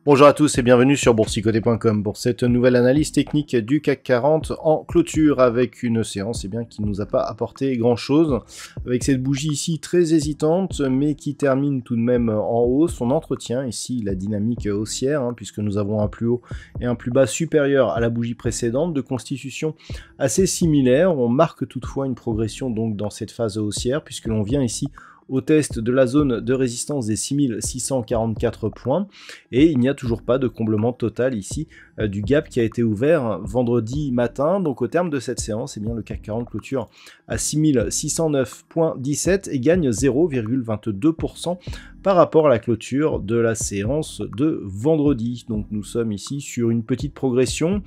Bonjour à tous et bienvenue sur boursicoté.com pour cette nouvelle analyse technique du CAC 40 en clôture avec une séance qui ne nous a pas apporté grand chose avec cette bougie ici très hésitante mais qui termine tout de même en hausse. On entretient ici la dynamique haussière puisque nous avons un plus haut et un plus bas supérieur à la bougie précédente de constitution assez similaire. On marque toutefois une progression donc dans cette phase haussière puisque l'on vient ici au test de la zone de résistance des 6644 points et il n'y a toujours pas de comblement total ici du gap qui a été ouvert vendredi matin. Donc au terme de cette séance, le CAC 40 clôture à 6609,17 et gagne 0,22% par rapport à la clôture de la séance de vendredi. Donc nous sommes ici sur une petite progression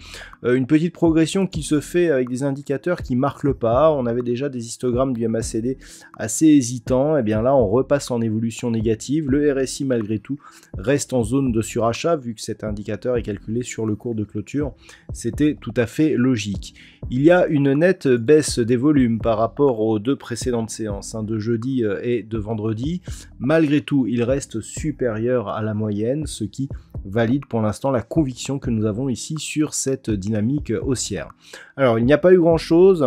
qui se fait avec des indicateurs qui marquent le pas. On avait déjà des histogrammes du MACD assez hésitants, et bien là on repasse en évolution négative. Le RSI malgré tout reste en zone de surachat vu que cet indicateur est calculé sur le cours de clôture. C'était tout à fait logique. Il y a une nette baisse des volumes par rapport aux deux précédentes séances de jeudi et de vendredi. Malgré tout, il reste supérieur à la moyenne, ce qui valide pour l'instant la conviction que nous avons ici sur cette dynamique haussière. Alors, il n'y a pas eu grand-chose,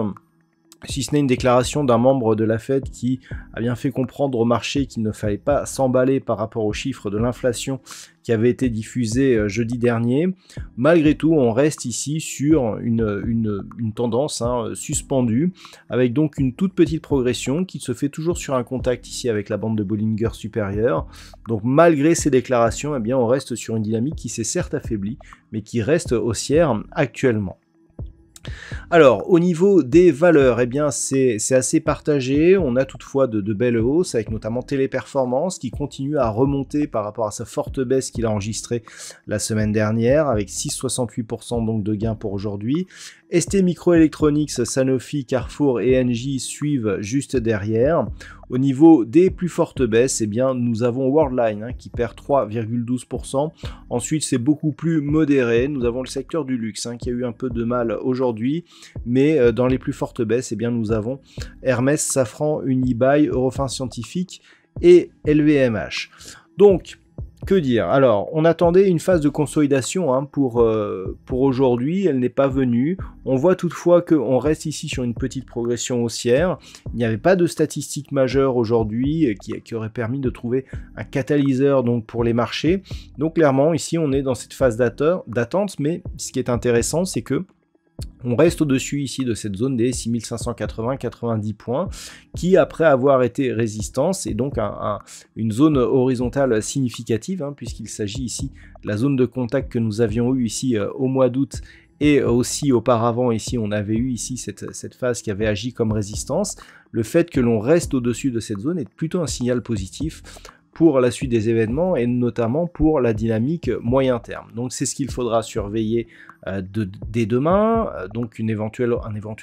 si ce n'est une déclaration d'un membre de la Fed qui a bien fait comprendre au marché qu'il ne fallait pas s'emballer par rapport aux chiffres de l'inflation qui avait été diffusé jeudi dernier. Malgré tout, on reste ici sur une tendance suspendue, avec donc une toute petite progression qui se fait toujours sur un contact ici avec la bande de Bollinger supérieure. Donc malgré ces déclarations, on reste sur une dynamique qui s'est certes affaiblie, mais qui reste haussière actuellement. Alors, au niveau des valeurs, c'est assez partagé. On a toutefois de belles hausses, avec notamment Téléperformance qui continue à remonter par rapport à sa forte baisse qu'il a enregistrée la semaine dernière, avec 6,68% donc de gains pour aujourd'hui. ST Microelectronics, Sanofi, Carrefour et Engie suivent juste derrière. Au niveau des plus fortes baisses, nous avons Worldline qui perd 3,12%. Ensuite, c'est beaucoup plus modéré. Nous avons le secteur du luxe qui a eu un peu de mal aujourd'hui. Mais dans les plus fortes baisses, nous avons Hermès, Safran, Unibail, Eurofins Scientifique et LVMH. Donc, que dire? Alors, on attendait une phase de consolidation pour aujourd'hui, elle n'est pas venue. On voit toutefois qu'on reste ici sur une petite progression haussière. Il n'y avait pas de statistiques majeures aujourd'hui qui aurait permis de trouver un catalyseur donc, pour les marchés. Donc clairement, ici, on est dans cette phase d'attente, mais ce qui est intéressant, c'est que on reste au-dessus ici de cette zone des 6580-90 points qui, après avoir été résistance, est donc une zone horizontale significative puisqu'il s'agit ici de la zone de contact que nous avions eu ici au mois d'août et aussi auparavant ici on avait eu ici cette phase qui avait agi comme résistance. Le fait que l'on reste au-dessus de cette zone est plutôt un signal positif pour la suite des événements et notamment pour la dynamique moyen terme. Donc c'est ce qu'il faudra surveiller dès demain, donc un éventuel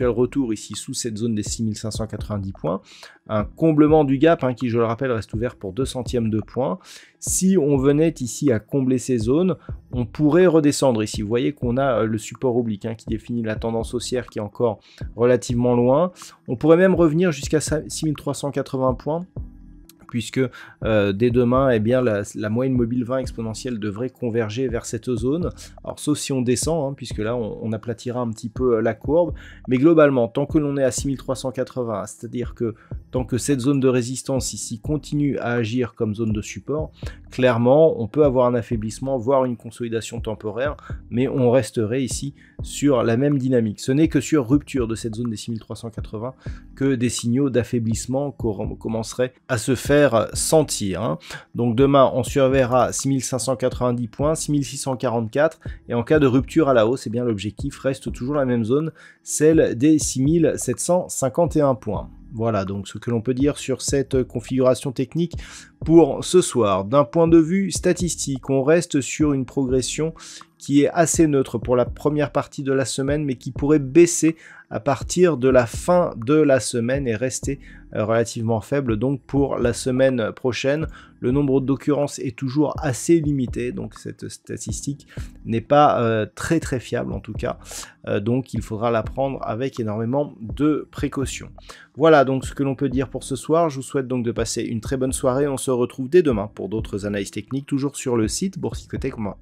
retour ici sous cette zone des 6590 points, un comblement du gap qui je le rappelle reste ouvert pour 2 centièmes de point. Si on venait ici à combler ces zones, on pourrait redescendre ici. Vous voyez qu'on a le support oblique qui définit la tendance haussière qui est encore relativement loin. On pourrait même revenir jusqu'à 6380 points. Puisque dès demain, la moyenne mobile 20 exponentielle devrait converger vers cette zone. Alors sauf si on descend, puisque là on aplatira un petit peu la courbe. Mais globalement, tant que l'on est à 6380, c'est-à-dire que tant que cette zone de résistance ici continue à agir comme zone de support, clairement on peut avoir un affaiblissement, voire une consolidation temporaire, mais on resterait ici sur la même dynamique. Ce n'est que sur rupture de cette zone des 6380 que des signaux d'affaiblissement commenceraient à se faire sentir. Donc demain on surveillera 6590 points, 6644 et en cas de rupture à la hausse, l'objectif reste toujours la même zone, celle des 6751 points. Voilà donc ce que l'on peut dire sur cette configuration technique pour ce soir. D'un point de vue statistique, on reste sur une progression qui est assez neutre pour la première partie de la semaine, mais qui pourrait baisser à partir de la fin de la semaine et rester relativement faible donc pour la semaine prochaine. Le nombre d'occurrences est toujours assez limité, donc cette statistique n'est pas très fiable en tout cas, donc il faudra la prendre avec énormément de précautions. Voilà donc ce que l'on peut dire pour ce soir. Je vous souhaite donc de passer une très bonne soirée. On se retrouve dès demain pour d'autres analyses techniques, toujours sur le site boursicoté.com.